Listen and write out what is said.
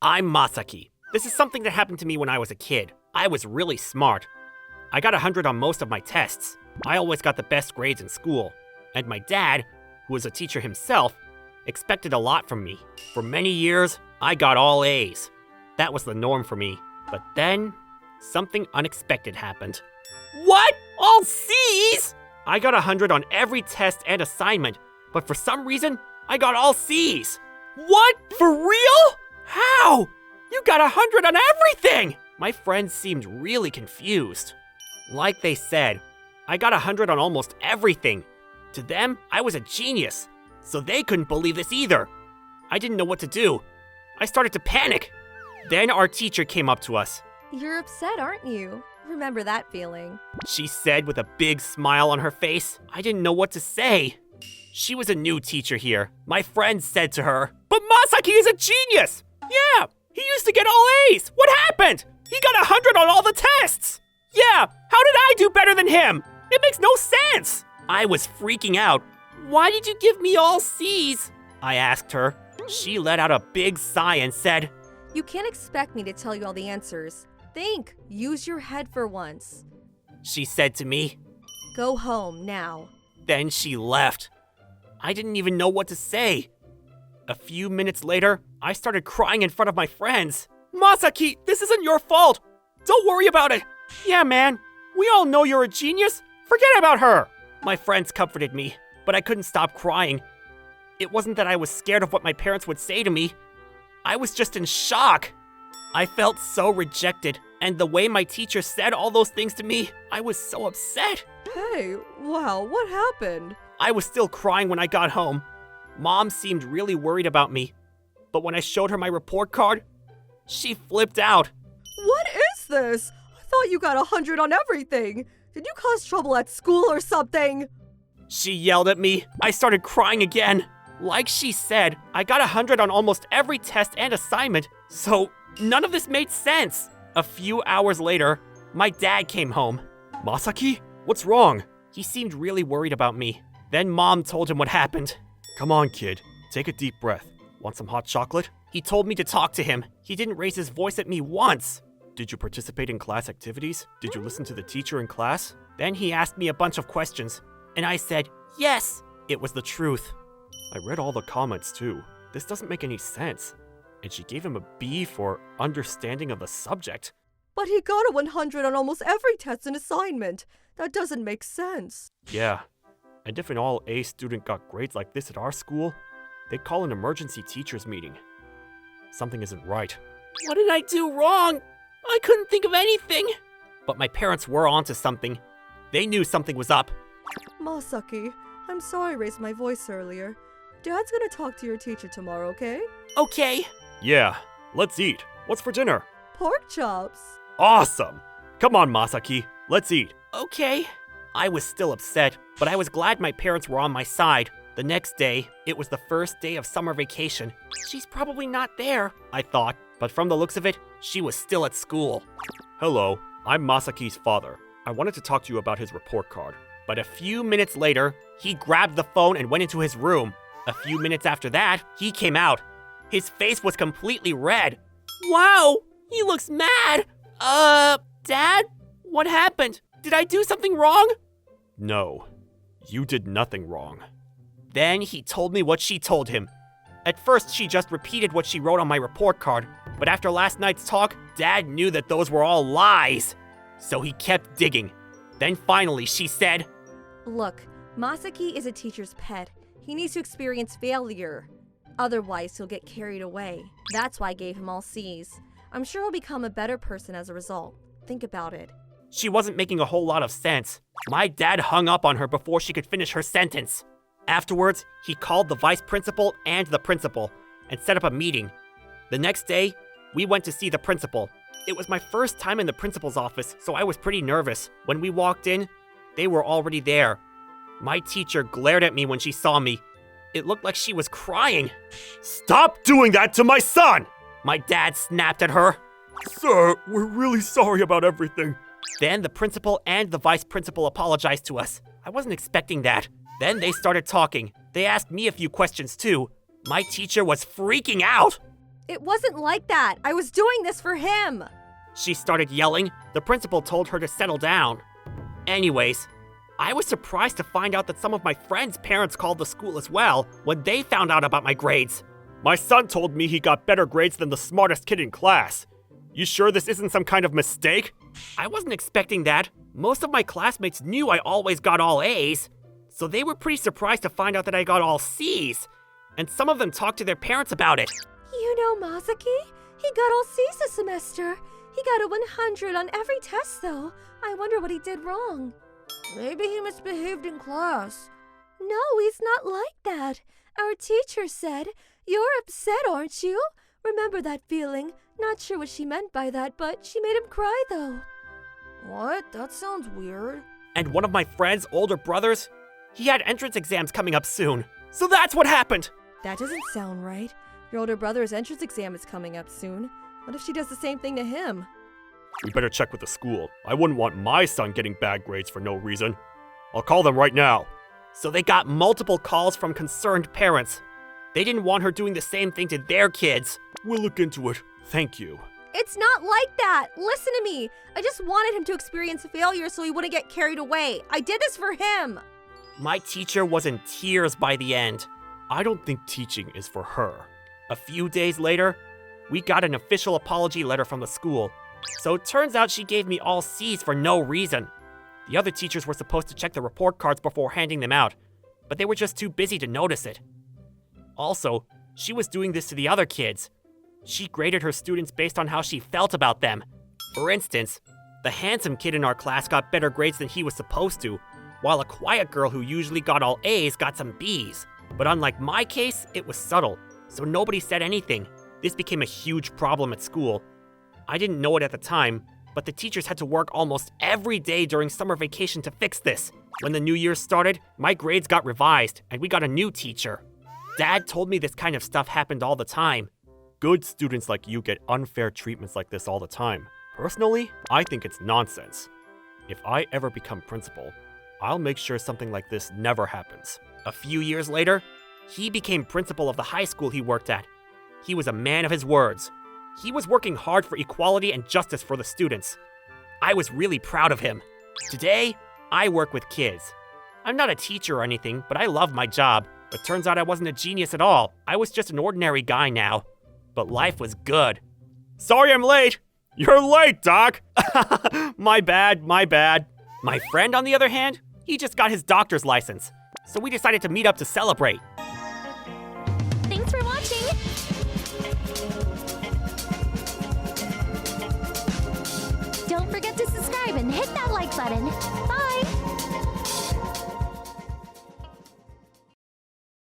I'm Masaki. This is something that happened to me when I was a kid. I was really smart. I got 100 on most of my tests. I always got the best grades in school. And my dad, who was a teacher himself, expected a lot from me. For many years, I got all A's. That was the norm for me. But then, something unexpected happened. What? All C's? I got 100 on every test and assignment, but for some reason, I got all C's. What? For real? How? You got 100 on everything! My friends seemed really confused. Like they said, I got 100 on almost everything. To them, I was a genius, so they couldn't believe this either. I didn't know what to do. I started to panic. Then our teacher came up to us. You're upset, aren't you? Remember that feeling. She said with a big smile on her face. I didn't know what to say. She was a new teacher here. My friend said to her, "But Masaki is a genius! Yeah, he used to get all A's. What happened? He got 100 on all the tests. Yeah, how did I do better than him? It makes no sense." I was freaking out. "Why did you give me all C's?" I asked her. She let out a big sigh and said, You can't expect me to tell you all the answers. Think. Use your head for once. She said to me. Go home now. Then she left. I didn't even know what to say. A few minutes later, I started crying in front of my friends. "Masaki, this isn't your fault. Don't worry about it. Yeah, man, we all know you're a genius. Forget about her." My friends comforted me, but I couldn't stop crying. It wasn't that I was scared of what my parents would say to me. I was just in shock. I felt so rejected, and the way my teacher said all those things to me, I was so upset. Hey, wow, what happened? I was still crying when I got home. Mom seemed really worried about me, but when I showed her my report card, she flipped out. What is this? I thought you got 100 on everything. Did you cause trouble at school or something? She yelled at me. I started crying again. Like she said, I got 100 on almost every test and assignment, so none of this made sense. A few hours later, my dad came home. "Masaki, what's wrong?" He seemed really worried about me. Then Mom told him what happened. "Come on, kid. Take a deep breath. Want some hot chocolate?" He told me to talk to him. He didn't raise his voice at me once. "Did you participate in class activities? Did you listen to the teacher in class?" Then he asked me a bunch of questions, and I said, yes, it was the truth. "I read all the comments too. This doesn't make any sense." And she gave him a B for understanding of the subject. But he got a 100 on almost every test and assignment. That doesn't make sense. Yeah, and if an all-A student got grades like this at our school, they'd call an emergency teachers meeting. Something isn't right. What did I do wrong? I couldn't think of anything. But my parents were onto something. They knew something was up. Masaki, I'm sorry I raised my voice earlier. Dad's gonna talk to your teacher tomorrow, okay? Okay. Yeah, let's eat. What's for dinner? Pork chops. Awesome! Come on, Masaki, let's eat. Okay. I was still upset, but I was glad my parents were on my side. The next day, it was the first day of summer vacation. She's probably not there, I thought, but from the looks of it, she was still at school. "Hello, I'm Masaki's father. I wanted to talk to you about his report card." But a few minutes later, he grabbed the phone and went into his room. A few minutes after that, he came out. His face was completely red. Wow, he looks mad. Dad? What happened? Did I do something wrong? No, you did nothing wrong. Then he told me what she told him. At first, she just repeated what she wrote on my report card, but after last night's talk, Dad knew that those were all lies. So he kept digging. Then finally, she said, Look, Masaki is a teacher's pet. He needs to experience failure. Otherwise, he'll get carried away. That's why I gave him all C's. I'm sure he'll become a better person as a result. Think about it. She wasn't making a whole lot of sense. My dad hung up on her before she could finish her sentence. Afterwards, he called the vice principal and the principal and set up a meeting. The next day, we went to see the principal. It was my first time in the principal's office, so I was pretty nervous. When we walked in, they were already there. My teacher glared at me when she saw me. It looked like she was crying. "Stop doing that to my son!" My dad snapped at her. "Sir, we're really sorry about everything." Then the principal and the vice principal apologized to us. I wasn't expecting that. Then they started talking. They asked me a few questions too. My teacher was freaking out. It wasn't like that. I was doing this for him. She started yelling. The principal told her to settle down. Anyways, I was surprised to find out that some of my friends' parents called the school as well when they found out about my grades. My son told me he got better grades than the smartest kid in class. You sure this isn't some kind of mistake? I wasn't expecting that. Most of my classmates knew I always got all A's, so they were pretty surprised to find out that I got all C's. And some of them talked to their parents about it. You know Masaki? He got all C's this semester. He got a 100 on every test, though. I wonder what he did wrong. Maybe he misbehaved in class. No, he's not like that. Our teacher said, "You're upset, aren't you?" Remember that feeling? Not sure what she meant by that, but she made him cry, though. What? That sounds weird. And one of my friend's older brothers, he had entrance exams coming up soon. So that's what happened! That doesn't sound right. Your older brother's entrance exam is coming up soon. What if she does the same thing to him? We better check with the school. I wouldn't want my son getting bad grades for no reason. I'll call them right now. So they got multiple calls from concerned parents. They didn't want her doing the same thing to their kids. We'll look into it. Thank you. It's not like that! Listen to me! I just wanted him to experience failure so he wouldn't get carried away. I did this for him! My teacher was in tears by the end. I don't think teaching is for her. A few days later, we got an official apology letter from the school. So it turns out she gave me all C's for no reason. The other teachers were supposed to check the report cards before handing them out, but they were just too busy to notice it. Also, she was doing this to the other kids. She graded her students based on how she felt about them. For instance, the handsome kid in our class got better grades than he was supposed to, while a quiet girl who usually got all A's got some B's. But unlike my case, it was subtle, so nobody said anything. This became a huge problem at school. I didn't know it at the time, but the teachers had to work almost every day during summer vacation to fix this. When the new year started, my grades got revised, and we got a new teacher. Dad told me this kind of stuff happened all the time. Good students like you get unfair treatments like this all the time. Personally, I think it's nonsense. If I ever become principal, I'll make sure something like this never happens. A few years later, he became principal of the high school he worked at. He was a man of his words. He was working hard for equality and justice for the students. I was really proud of him. Today, I work with kids. I'm not a teacher or anything, but I love my job. But turns out I wasn't a genius at all. I was just an ordinary guy now. But life was good. Sorry I'm late. You're late, Doc. My bad. My friend, on the other hand, he just got his doctor's license. So we decided to meet up to celebrate. Thanks for watching! Don't forget to subscribe and hit that like button. Bye!